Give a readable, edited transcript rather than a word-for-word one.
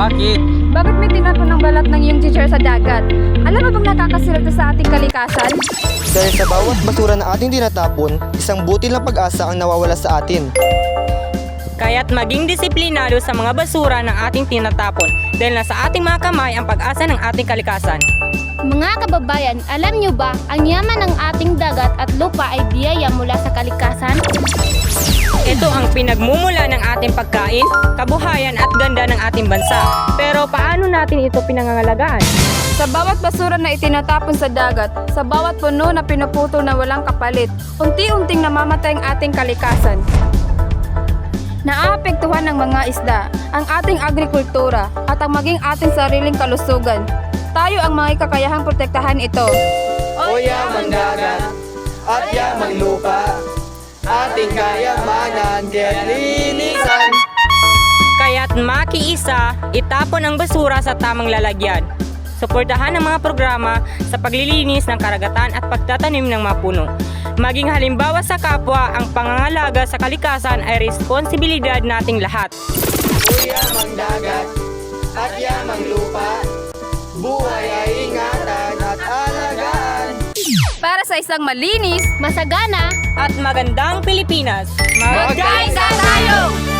Bakit? Bakit may tinapon ng balat ng iyong teacher sa dagat? Alam mo bang nakakasira ito sa ating kalikasan? Dahil sa bawat basura na ating tinatapon, isang butil ng pag-asa ang nawawala sa atin. Kaya't maging disiplinado sa mga basura ng ating tinatapon dahil nasa ating mga kamay ang pag-asa ng ating kalikasan. Mga kababayan, alam nyo ba, ang yaman ng ating dagat at lupa ay biyaya mula sa kalikasan? Ito ang pinagmumula ng ating pagkain, kabuhayan at ganda ng ating bansa. Pero paano natin ito pinangangalagaan? Sa bawat basura na itinatapon sa dagat, sa bawat puno na pinuputol na walang kapalit, unti-unting namamatay ang ating kalikasan. Naaapektuhan ng mga isda, ang ating agrikultura at ang maging ating sariling kalusugan. Tayo ang may kakayahang protektahan ito. O yamang dagat at yamang lupa, ating kayamanan kaya't linisan. Kaya't makiisa, itapon ang basura sa tamang lalagyan. Suportahan ang mga programa sa paglilinis ng karagatan at pagtatanim ng mga puno. Maging halimbawa sa kapwa, ang pangangalaga sa kalikasan ay responsibilidad nating lahat. O yamang dagat at yamang lupa, buhay ay ingatan at alagaan. Para sa isang malinis Masagana At magandang Pilipinas, Magkaisa tayo!